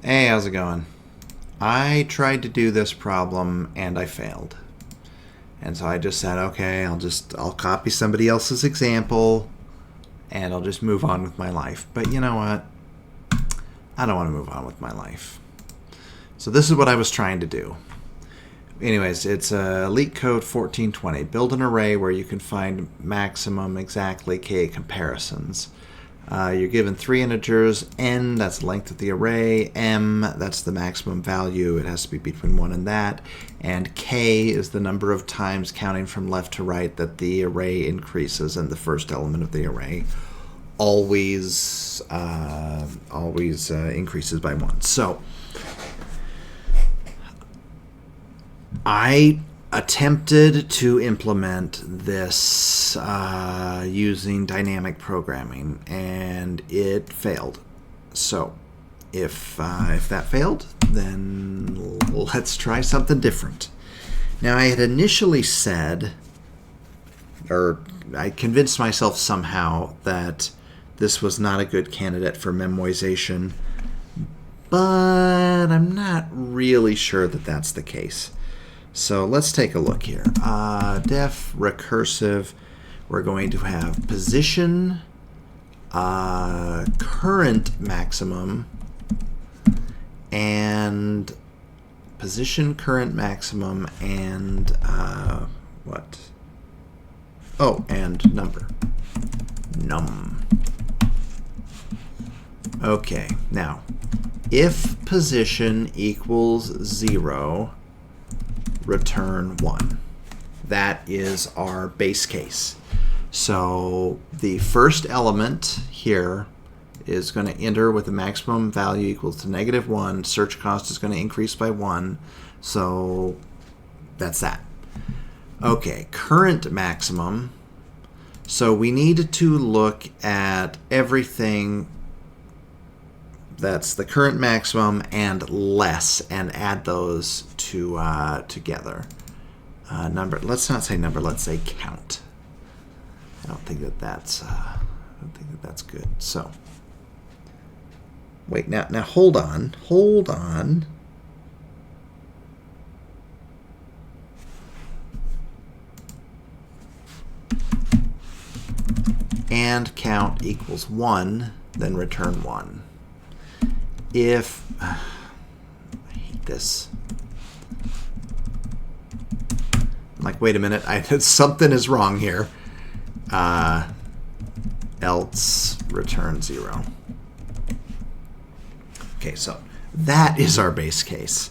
Hey, how's it going? I tried to do this problem and I failed. And so I just said, okay, I'll copy somebody else's example and I'll just move on with my life. But you know what? I don't want to move on with my life. So this is what I was trying to do. Anyways, it's Leetcode 1420. Build an array where you can find maximum exactly k comparisons. You're given three integers, n, that's the length of the array, m, that's the maximum value, it has to be between 1 and that, and k is the number of times counting from left to right that the array increases, and the first element of the array always increases by 1. So I attempted to implement this using dynamic programming, and it failed. So if that failed, then let's try something different. Now, I had initially said, or I convinced myself somehow that this was not a good candidate for memoization, but I'm not really sure that that's the case. So let's take a look here. Def recursive, we're going to have position, current maximum, and position, current maximum, and what? Oh, and number. Num. Okay, now, if position equals 0, return 1. That is our base case. So the first element here is going to enter with a maximum value equals to -1. Search cost is going to increase by 1. So that's that. Okay, current maximum. So we need to look at everything that's the current maximum and less, and add those together. Number. Let's not say number. Let's say count. I don't think that that's good. So wait. Now hold on. And count equals 1, then return 1. If I hate this. I'm like, wait a minute, something is wrong here. Else return 0. Okay, so that is our base case.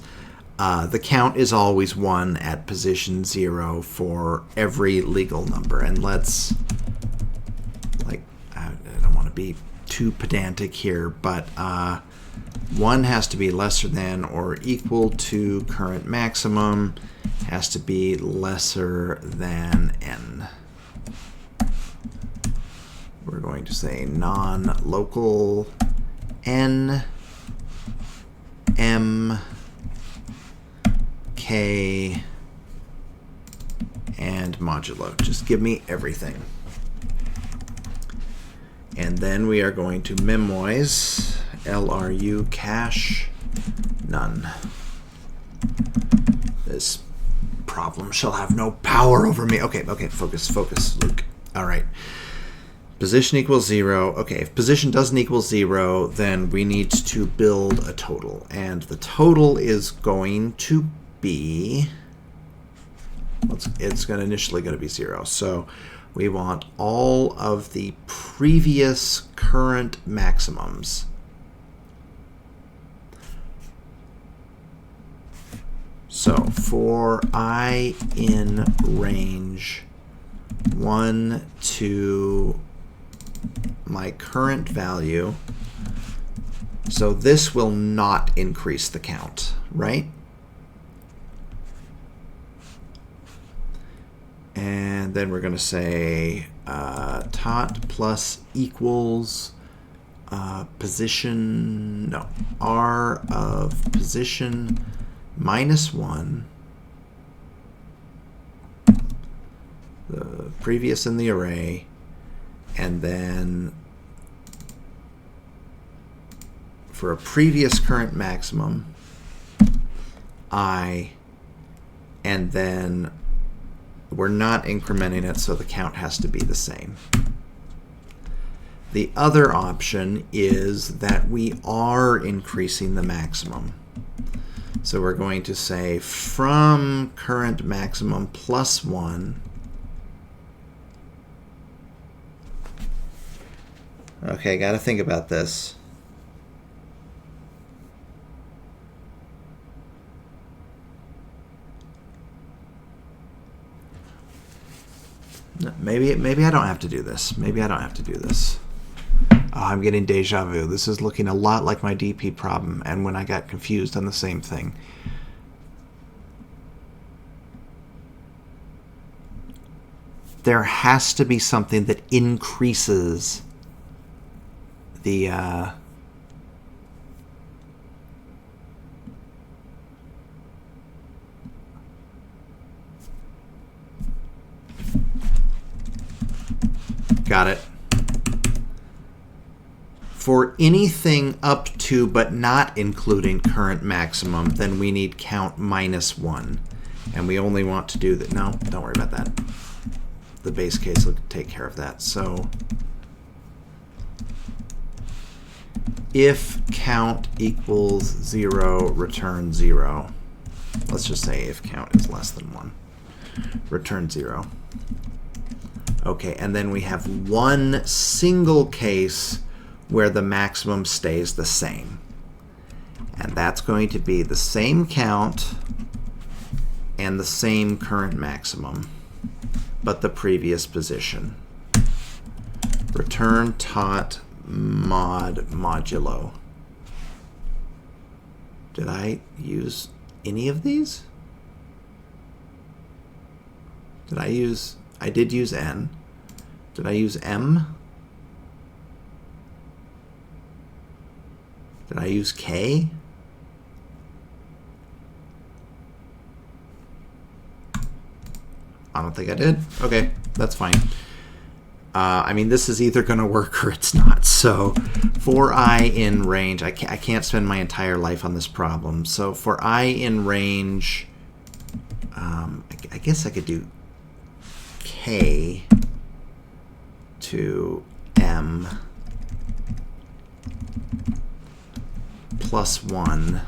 The count is always 1 at position 0 for every legal number. And let's, like, I don't want to be too pedantic here, but 1 has to be lesser than or equal to current maximum, has to be lesser than n. We're going to say non-local n, m, k, and modulo. Just give me everything. And then we are going to memoize LRU cache none. This problem shall have no power over me. Okay, focus, Luke. All right. Position equals 0. Okay, if position doesn't equal 0, then we need to build a total. And the total is going to be, it's initially going to be 0. So we want all of the previous current maximums. So for I in range 1 to my current value, so this will not increase the count, right? And then we're going to say tot plus equals position, no, r of position -1, the previous in the array, and then for a previous current maximum, I, and then we're not incrementing it, so the count has to be the same. The other option is that we are increasing the maximum. So we're going to say from current maximum plus 1. Okay, got to think about this. Maybe I don't have to do this. Maybe I don't have to do this. Oh, I'm getting deja vu. This is looking a lot like my DP problem and when I got confused on the same thing. There has to be something that increases the got it. For anything up to but not including current maximum, then we need count minus 1. And we only want to do that. No, don't worry about that. The base case will take care of that. So if count equals 0, return 0. Let's just say if count is less than 1, return 0. Okay, and then we have one single case where the maximum stays the same. And that's going to be the same count and the same current maximum, but the previous position. Return tot mod modulo. Did I use any of these? I did use n. Did I use m? Did I use k? I don't think I did. Okay, that's fine. I mean, this is either going to work or it's not. So for I in range, I can't spend my entire life on this problem. So for I in range, I guess I could do k to m plus 1.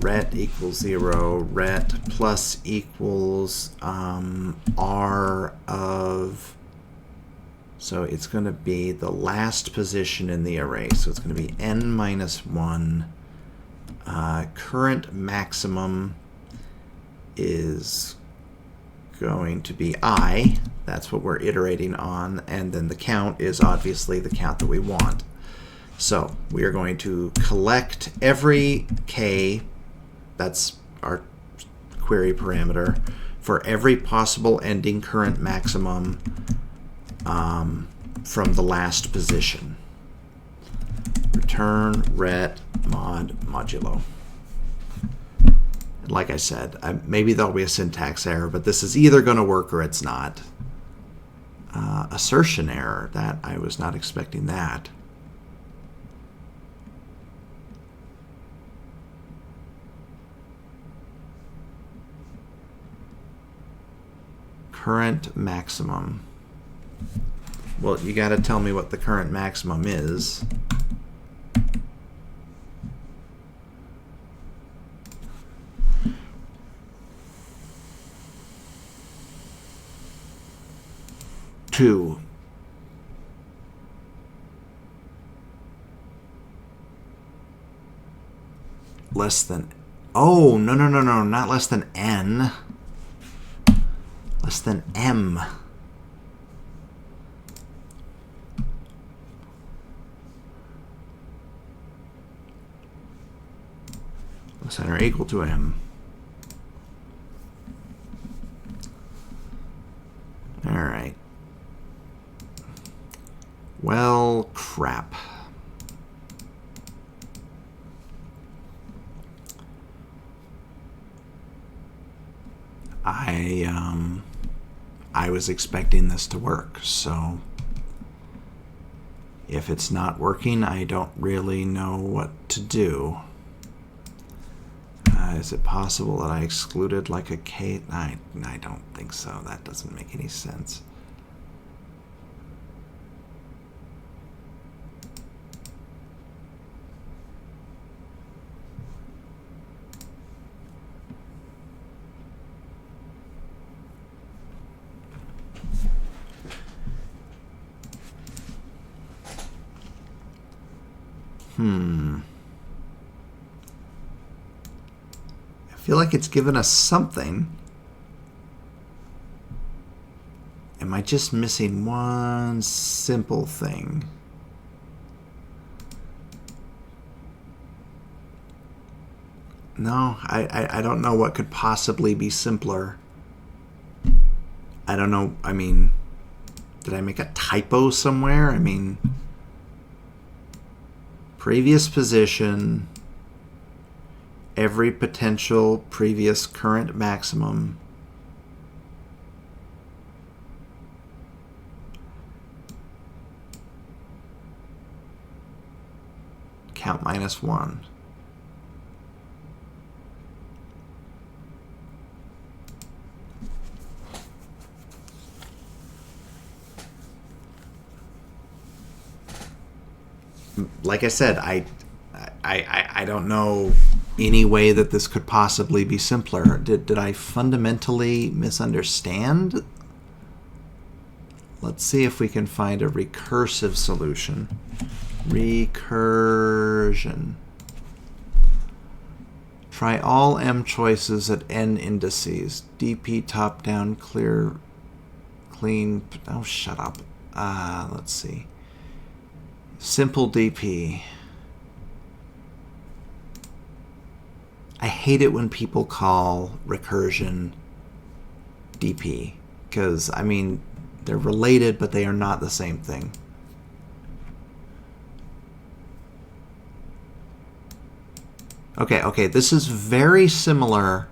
Ret equals 0. Ret plus equals r of, so it's going to be the last position in the array. So it's going to be n minus 1. Current maximum is going to be I. That's what we're iterating on. And then the count is obviously the count that we want. So we are going to collect every k, that's our query parameter, for every possible ending current maximum from the last position. Return ret mod modulo. And like I said, maybe there'll be a syntax error, but this is either going to work or it's not. Assertion error, that I was not expecting that. Current maximum. Well, you got to tell me what the current maximum is. Two. Less than, oh, no, not less than n. Less than m. Less than or equal to m. All right. Well, crap. I was expecting this to work, so if it's not working, I don't really know what to do. Is it possible that I excluded like a K? I don't think so. That doesn't make any sense. I feel like it's given us something. Am I just missing one simple thing? No, I don't know what could possibly be simpler. I don't know. I mean, did I make a typo somewhere? I mean, previous position, every potential previous current maximum. Count minus 1. Like I said, I don't know any way that this could possibly be simpler. Did I fundamentally misunderstand? Let's see if we can find a recursive solution. Recursion. Try all m choices at n indices. dp top down clear clean. Oh, shut up. Let's see. Simple DP. I hate it when people call recursion DP because, I mean, they're related, but they are not the same thing. Okay, this is very similar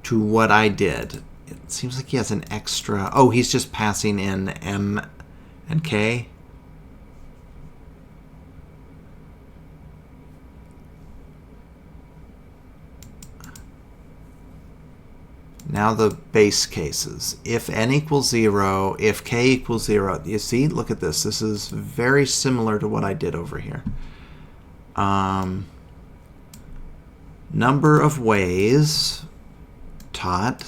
to what I did. It seems like he has an extra... Oh, he's just passing in M and K. Now the base cases. If n equals 0, if k equals 0. You see, look at this. This is very similar to what I did over here. Number of ways taught.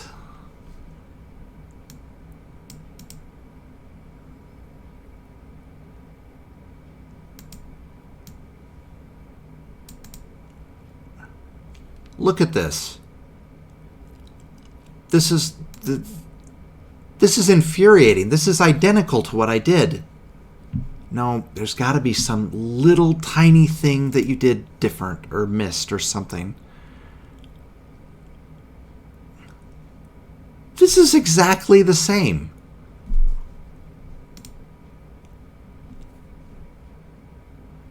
Look at this. This is infuriating. This is identical to what I did. No, there's got to be some little tiny thing that you did different or missed or something. This is exactly the same.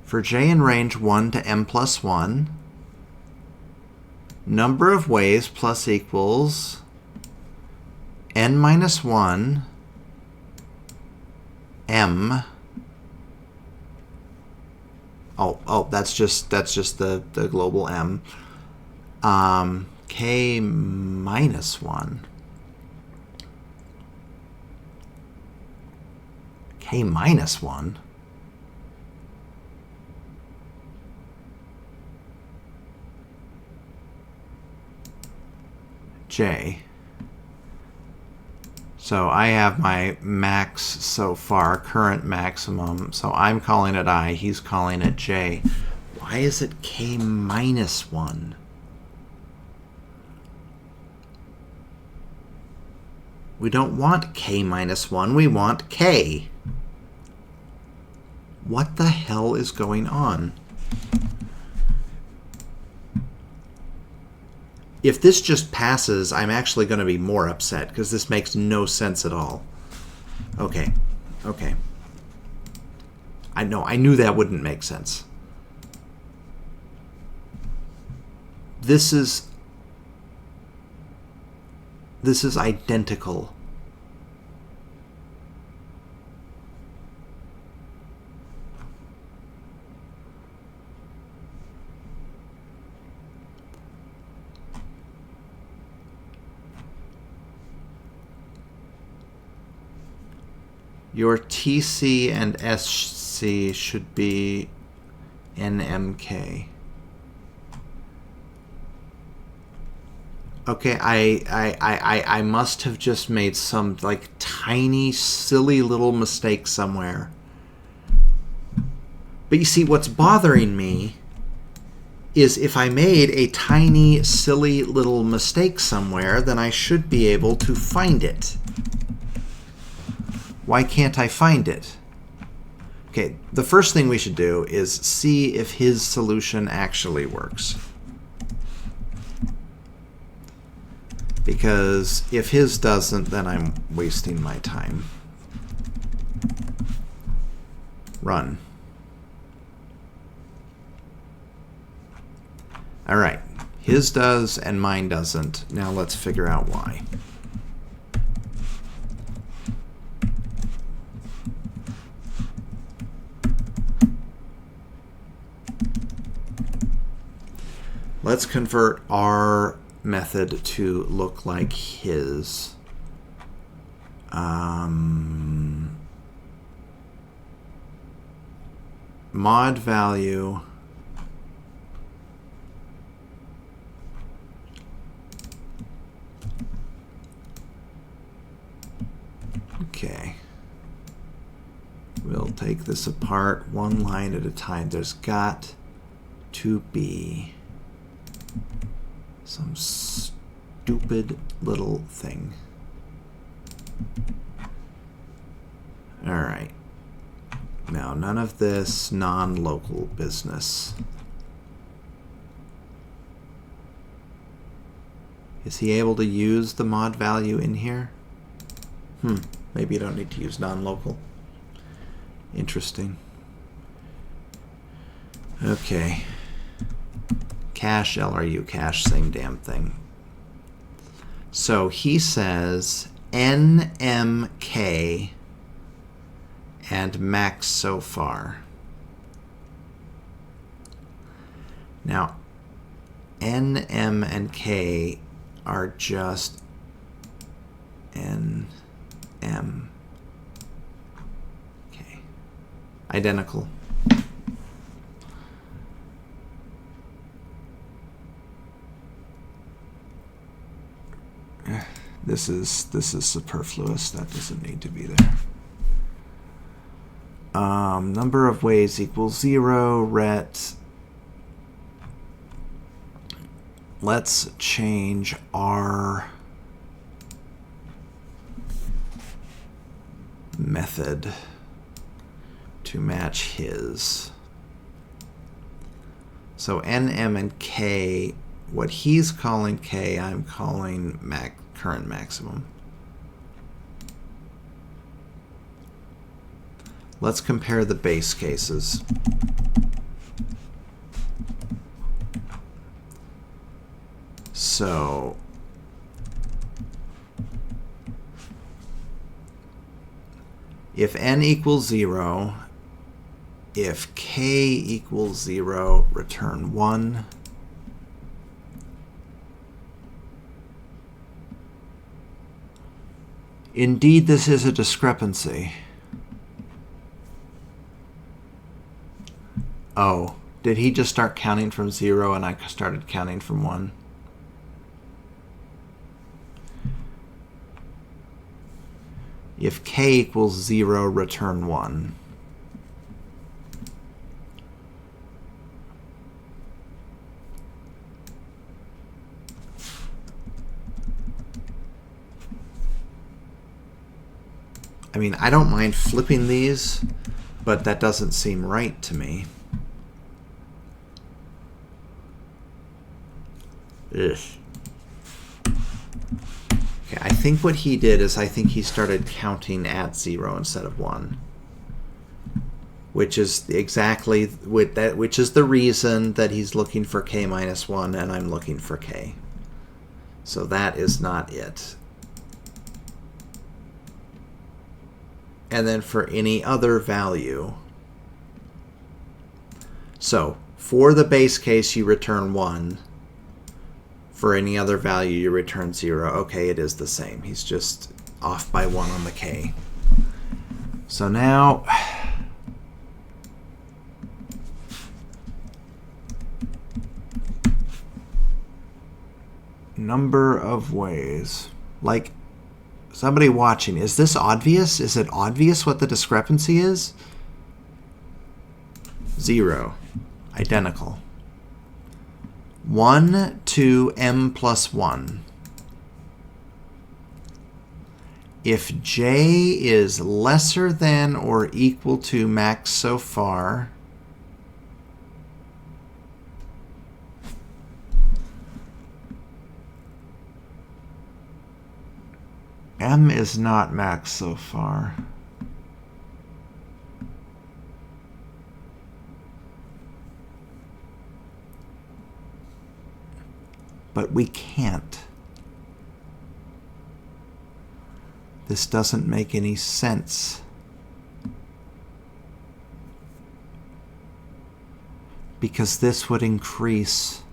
For j in range 1 to m plus 1, number of ways plus equals n minus 1 m. Oh, that's just the global m. K minus 1. K minus 1. J. So I have my max so far, current maximum. So I'm calling it I, he's calling it J. Why is it K minus 1? We don't want K minus 1, we want K. What the hell is going on? If this just passes, I'm actually going to be more upset because this makes no sense at all. Okay. I knew that wouldn't make sense. This is identical Your TC and SC should be NMK. Okay, I must have just made some like tiny, silly little mistake somewhere. But you see, what's bothering me is if I made a tiny, silly little mistake somewhere, then I should be able to find it. Why can't I find it? Okay, the first thing we should do is see if his solution actually works. Because if his doesn't, then I'm wasting my time. Run. All right, his does and mine doesn't. Now let's figure out why. Let's convert our method to look like his. Mod value okay. We'll take this apart one line at a time. There's got to be some stupid little thing. All right. Now, none of this non-local business. Is he able to use the mod value in here? Maybe you don't need to use non-local. Interesting. Okay. Cache, LRU, cache, same damn thing. So he says NMK and max so far. Now, N, M, and K are just N, M, K. Identical. This is superfluous. That doesn't need to be there. Number of ways equals 0. Ret. Let's change our method to match his. So N, M, and K, what he's calling K, I'm calling current maximum. Let's compare the base cases. So if n equals 0, if k equals 0, return 1. Indeed, this is a discrepancy. Oh, did he just start counting from 0 and I started counting from 1? If k equals 0, return 1. I mean, I don't mind flipping these, but that doesn't seem right to me. Ugh. Okay, I think what he did is I think he started counting at 0 instead of 1, which is exactly which is the reason that he's looking for k minus 1 and I'm looking for k. So that is not it. And then for any other value. So for the base case, you return 1. For any other value, you return 0. Okay, it is the same. He's just off by 1 on the k. So now number of ways. Like, somebody watching, is this obvious? Is it obvious what the discrepancy is? 0. Identical. 1 to m plus 1. If j is lesser than or equal to max so far, m is not max so far. But we can't. This doesn't make any sense. Because this would increase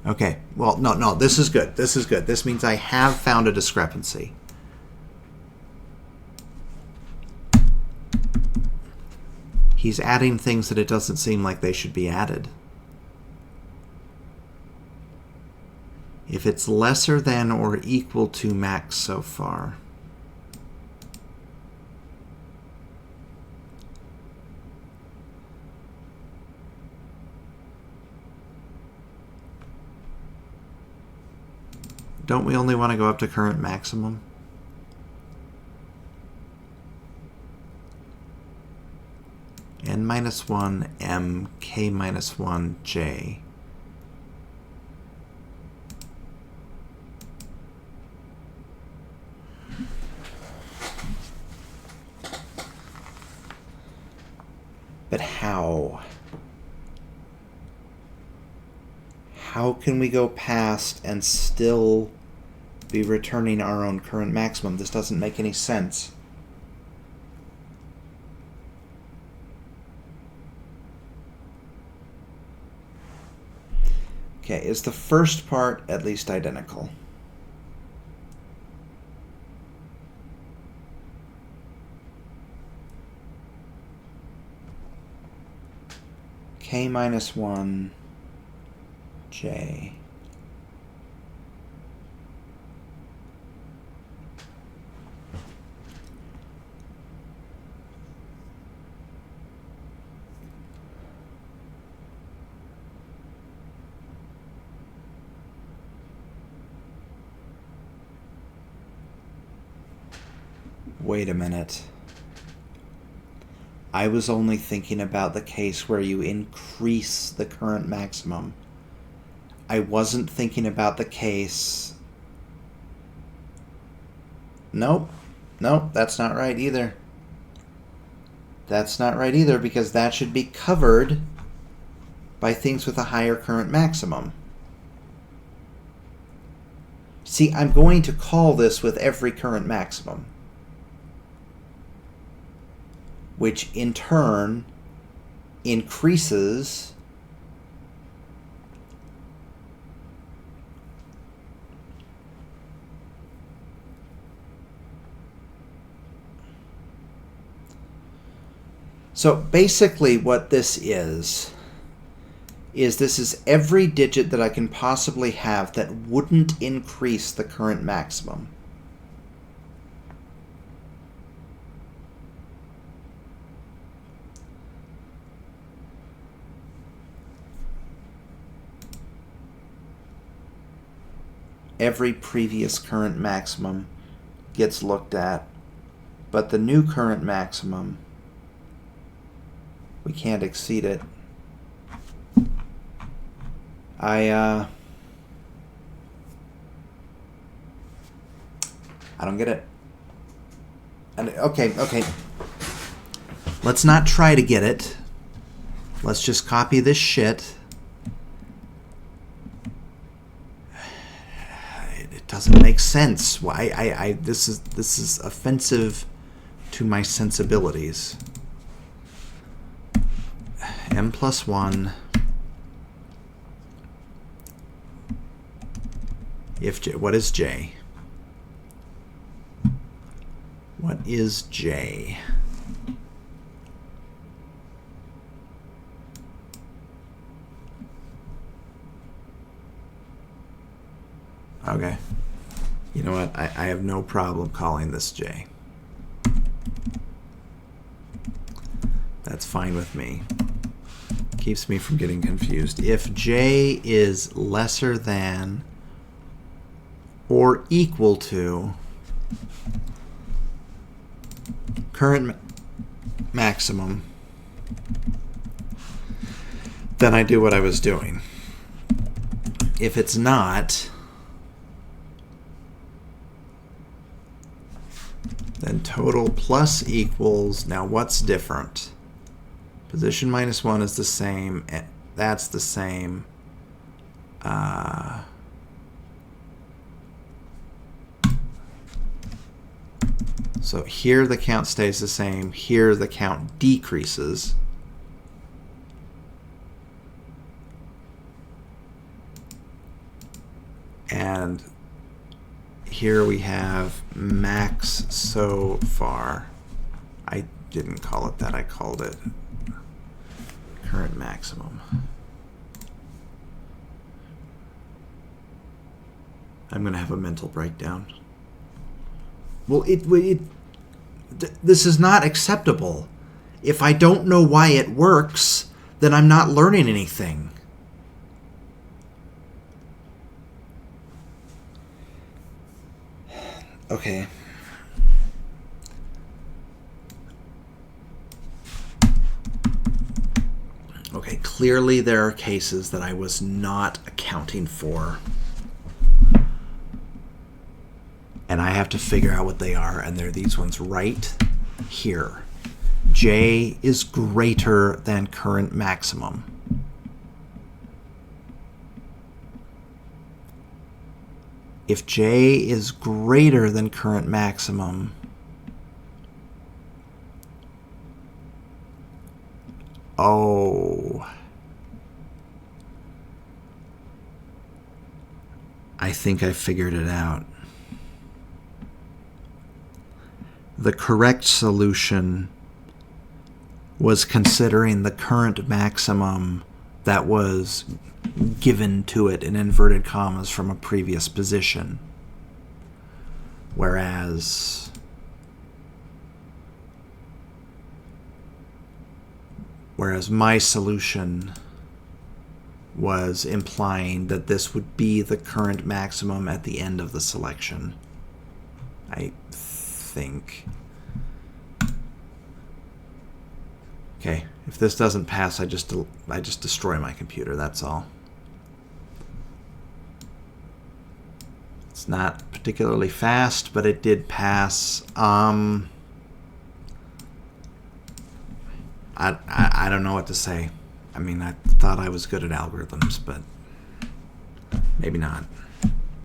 okay, well, no, this is good. This is good. This means I have found a discrepancy. He's adding things that it doesn't seem like they should be added. If it's lesser than or equal to max so far, don't we only want to go up to current maximum? N minus 1 m k minus 1 j. But how? How can we go past and still be returning our own current maximum? This doesn't make any sense. Okay, is the first part at least identical? K minus 1 j. Wait a minute. I was only thinking about the case where you increase the current maximum. I wasn't thinking about the case... Nope, that's not right either. That's not right either, because that should be covered by things with a higher current maximum. See, I'm going to call this with every current maximum, which in turn increases so basically what this is this is every digit that I can possibly have that wouldn't increase the current maximum. Every previous current maximum gets looked at, but the new current maximum, we can't exceed it. I don't get it. Okay. Let's not try to get it. Let's just copy this shit. It doesn't make sense. Why? This is offensive to my sensibilities. M plus 1 If J, what is J? What is J? Okay. You know what? I have no problem calling this J. That's fine with me. Keeps me from getting confused. If J is lesser than or equal to current maximum, then I do what I was doing. If it's not, then total plus equals, now what's different? Position minus 1 is the same. That's the same. So here the count stays the same. Here the count decreases. And here we have max so far. I didn't call it that. I called it current maximum. I'm going to have a mental breakdown. Well, this is not acceptable. If I don't know why it works, then I'm not learning anything. Okay. Okay, clearly there are cases that I was not accounting for. And I have to figure out what they are, and they're these ones right here. J is greater than current maximum. If J is greater than current maximum, oh, I think I figured it out. The correct solution was considering the current maximum that was given to it in inverted commas from a previous position. Whereas my solution was implying that this would be the current maximum at the end of the selection. I think. Okay, if this doesn't pass, I just destroy my computer, that's all. It's not particularly fast, but it did pass. I don't know what to say. I mean, I thought I was good at algorithms, but maybe not.